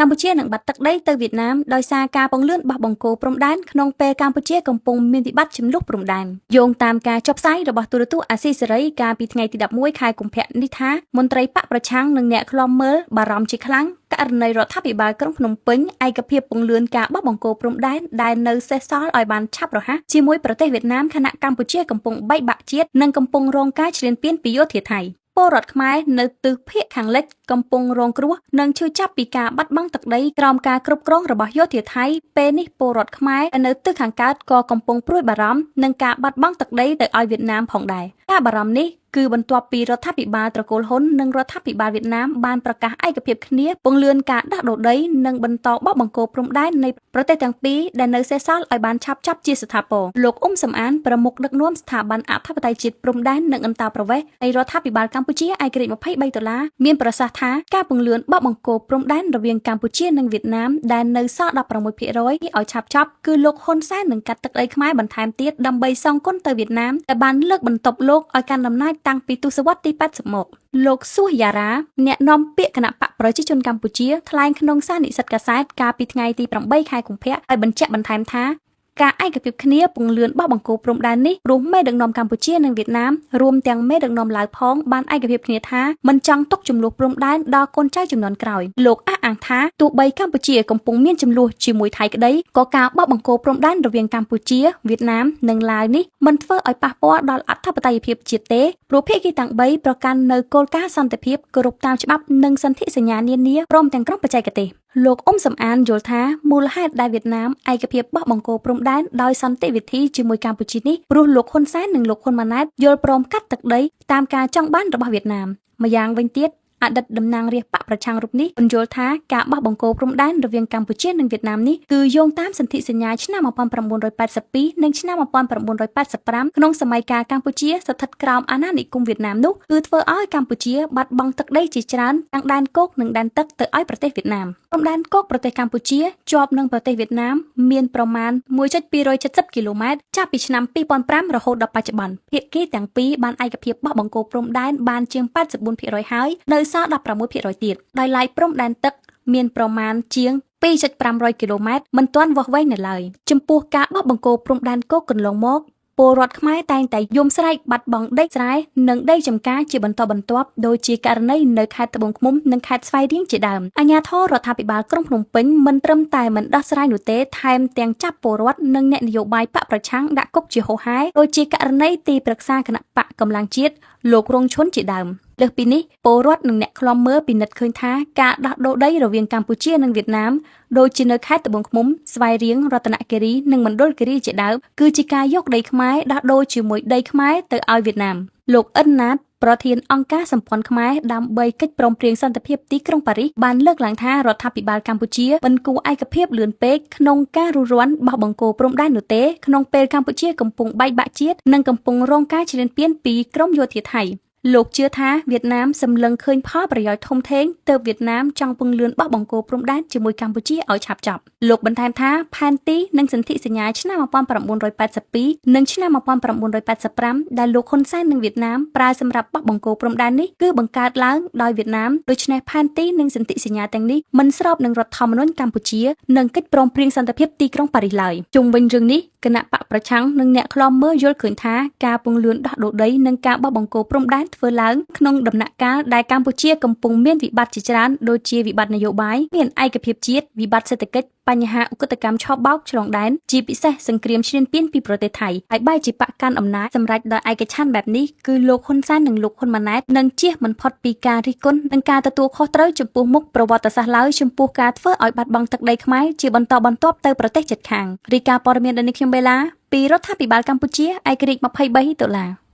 កម្ពុជានឹងបាត់ទឹកដីទៅវៀតណាមដោយសារការពង្លឿនបោះបង្គោលព្រំដែនក្នុងពេលកម្ពុជាកំពុងមានវិបត្តិចំនួនព្រំដែនយោងតាមការចុះផ្សាយរបស់ទូរទស្សន៍អាស៊ីសេរីកាលពីថ្ងៃទី11ខែកុម្ភៈនេះថាមន្ត្រីបកប្រឆាំងនិងអ្នកឃ្លាំមើលបារម្ភជាខ្លាំងករណីរដ្ឋាភិបាលក្រុងភ្នំពេញឯកភាពពង្លឿនការបោះបង្គោលព្រំដែនដែលនៅសេសសល់ឲ្យបានឆាប់រហ័សជាមួយប្រទេសវៀតណាមខណៈកម្ពុជាកំពុងបែកបាក់ជាតិនិងកំពុងរងការឈ្លានពានពីយោធាថៃពលរដ្ឋខ្មែរនៅទិសភាគខាងលិចកំពុងរងគ្រោះនិងឈឺចាប់ពីការបាត់បង់ទឹកដីក្រោមការគ្រប់គ្រងរបស់យោធាថៃពេលនេះពលរដ្ឋខ្មែរនៅទិសខាងកើតក៏កំពុងព្រួយបារម្ភនឹងការបាត់បង់ទឹកដីទៅឲ្យវៀតណាមផងដែរការបារម្ភនេះគឺបន្ទាប់ពីរដ្ឋាភិបាលត្រកូលហ៊ុននិងរដ្ឋាភិបាលវៀតណាមបានប្រកាសឯកភាពគ្នាពង្លឿនការដោះដូរដីនិងបន្តបោះបង្គោលព្រំដែននៃប្រទេសទាំងពីរដែលនៅសេសសល់ឲ្យបានឆាប់ចាប់ជាស្ថាពរលោកអ៊ុំសំអានប្រមុខដឹកនាំស្ថាប័នអធិបតេយ្យជាតិព្រំដែននិងអន្តោប្រវេសន៍នៃរដ្ឋាភិបាលកម្ពុជាឯករាជ្យ$23មានប្រសាសន៍ថាការពង្លឿនបោះបង្គោលព្រំដែនរវាងកម្ពុជានិងវៀតណាមដែលនៅសល់16%ឲ្យឆាប់ចប់គឺលោកហ៊ុនសែននឹងកាត់ទឹកដីខ្មែរបន្ថែមទៀតដើម្បីសងគុណទៅវៀតណាមដែលបានលើកបន្ទប់លោកឲ្យកាន់អំណាចតាំងពីទសវត្សរ៍ទី80មកលោកសួសយ៉ារ៉ាអ្នកនាំពាក្យគណៈបកប្រជាជនកម្ពុជាថ្លែងក្នុងសារនិស្សិតកាសែតកាលពីថ្ងៃទី8ខែកុម្ភៈឲ្យបញ្ជាក់បន្ថែមថាការឯកភាពគ្នាពង្លឿនបោះបង្គោលព្រំដែននេះព្រោះមេដឹកនាំកម្ពុជានិងវៀតណាមរួមទាំងមេដឹកនាំឡាវផងបានឯកភាពគ្នាថាមិនចង់ទុកចំនួនព្រំដែនដល់កូនចៅជំនាន់ក្រោយលោកអះអាងថាទោះបីកម្ពុជាកំពុងមានចំនួនជាមួយថៃក្តីក៏ការបោះបង្គោលព្រំដែនរវាងកម្ពុជាវៀតណាមនិងឡាវនេះមិនធ្វើឲ្យប៉ះពាល់ដល់អធិបតេយ្យភាពជាតិទេព្រោះភាគីទាំង3ប្រកាន់នៅគោលការណ៍សន្តិភាពគោរពតាមច្បាប់និងសន្ធិសញ្ញានានាព្រមទាំងក្រុមបច្ចេកទេសលោកអ៊ុំសំអានយល់ថាមូលហេតុដែលវៀតណាមឯកភាពបោះបង្គោលព្រំដែនដោយសន្តិវិធីជាមួយកម្ពុជានេះព្រោះលោកហ៊ុនសែននិងលោកហ៊ុនម៉ាណែតយល់ព្រមកាត់ទឹកដីតាមការចង់បានរបស់វៀតណាមម្យ៉ាងវិញទៀតអតីតតំណាងរាស្ត្របកប្រឆាំងរូបនេះបញ្យល់ថាការបោះបង្គោលព្រំដែនរវាងកម្ពុជានិងវៀតណាមនេះគឺយោងតាមសន្ធិសញ្ញាឆ្នាំ1982និងឆ្នាំ1985ក្នុងសម័យកាលកម្ពុជាស្ថិតក្រោមអាណានិគមវៀតណាមនោះគឺធ្វើឲ្យកម្ពុជាបាត់បង់ទឹកដីជាច្រើនទាំងដែនគោកនិងដែនទឹកទៅឲ្យប្រទេសវៀតណាមព្រំដែនគោកប្រទេសកម្ពុជាជាប់នឹងប្រទេសវៀតណាមមានប្រមាណ 1.270 គីឡូម៉ែត្រចាប់ពីឆ្នាំ2005រហូតដល់បច្ចុប្បន្នភាគីទាំងពីរបានឯកភាពបោះបង្គោលព្រំដែនបានជាង 84% ហើយនៅសល់ 16% ទៀតដោយឡែកព្រំដែនទឹកមានប្រមាណជាង 2.500 គីឡូម៉ែត្រមិនទាន់វាស់វែងនៅឡើយចំពោះការបោះបង្គោលព្រំដែនគោកកន្លងមកពលរដ្ឋខ្មែរតែងតែយំស្រែកបាត់បង់ដីស្រែនិងដីចម្ការជាបន្តបន្ទាប់ដូចជាករណីនៅខេត្តត្បូងឃ្មុំនិងខេត្តស្វាយរៀងជាដើមអាជ្ញាធររដ្ឋាភិបាលក្រុងភ្នំពេញមិនត្រឹមតែមិនដោះស្រាយនោះទេថែមទាំងចាប់ពលរដ្ឋនិងអ្នកនយោបាយបកប្រឆាំងដាក់គុកជាហូរហែដូចជាករណីទីប្រឹក្សាគណៈបកកម្លាំងជាតិលោករងឈុនជាដើមលើសពីនេះពលរដ្ឋនិងអ្នកឃ្លាំមើលពិនិត្យឃើញថាការដោះដូរដីរវាងកម្ពុជានិងវៀតណាមដូចជានៅខេត្តត្បូងឃ្មុំស្វាយរៀងរតនគិរីនិងមណ្ឌលគិរីជាដើមគឺជាការយកដីខ្មែរដោះដូរជាមួយដីខ្មែរទៅឲ្យវៀតណាមលោកអិនណាតប្រធានអង្គការសម្ព័ន្ធខ្មែរដើម្បីកិច្ចព្រមព្រៀងសន្តិភាពទីក្រុងប៉ារីសបានលើកឡើងថារដ្ឋាភិបាលកម្ពុជាមិនគួរឯកភាពលឿនពេកក្នុងការរុះរាន់បោះបង្គោលព្រំដែននោះទេក្នុងពេលកម្ពុជាកំពុងបែកបាក់ជាតិនិងកំពុងរងការឈ្លានពានពីក្រុមយោធាថៃលោកជឿថាវៀតណាមសម្លឹងឃើញផលប្រយោជន៍ធំធេងទើបវៀតណាមចង់ពង្លឿនបោះបង្គោលព្រំដែនជាមួយកម្ពុជាឲ្យឆាប់ចប់លោកបន្ថែមថាផែនទីនិងសន្ធិសញ្ញាឆ្នាំ1982និងឆ្នាំ1985ដែលលោកហ៊ុនសែននិងវៀតណាមប្រើសម្រាប់បោះបង្គោលព្រំដែននេះគឺបង្កើតឡើងដោយវៀតណាមដូច្នេះផែនទីនិងសន្ធិសញ្ញាទាំងនេះមិនស្របនឹងរដ្ឋធម្មនុញ្ញកម្ពុជានិងកិច្ចព្រមព្រៀងសន្តិភាពទីក្រុងប៉ារីសឡើយជុំវិញរឿងនេះគណៈបកប្រឆាំងនិងអ្នកឃ្លាំមើលយល់ឃើញថាការពង្លឿនដោះដូរដីនិងការបោះបង្គោលព្រំដែនធ្វើឡើងក្នុងដំណាក់កាលដែលកម្ពុជាកំពុងមានវិបត្តិជាច្រើនដូចជាវិបត្តិនយោបាយមានឯកភាពជាតិវិបត្តិសេដ្ឋកិច្ចបញ្ហាឧក្រិដ្ឋកម្មឆបោកឆ្លងដែនជាពិសេសសង្គ្រាមឈ្លានពានពីប្រទេសថៃហើយបែរជាបកកាន់អំណាចសម្រាប់ដោយឯកច្ឆន្ទបែបនេះគឺលោកហ៊ុនសែននិងលោកហ៊ុនម៉ាណែតនឹងជៀសមិនផុតពីការរិះគន់និងការទទួលខុសត្រូវចំពោះមុខប្រវត្តិសាស្ត្រឡើយចំពោះការធ្វើឲ្យបាត់បង់ទឹកដីខ្មែរជាបន្តបន្ទាប់ទៅប្រទេសជិតខាងរាយការណ៍ព័ត៌មានដល់នេះខ្ញុំបេឡាពីរដ្ឋាភិបាលកម្ពុជាឯករាជ្យ$23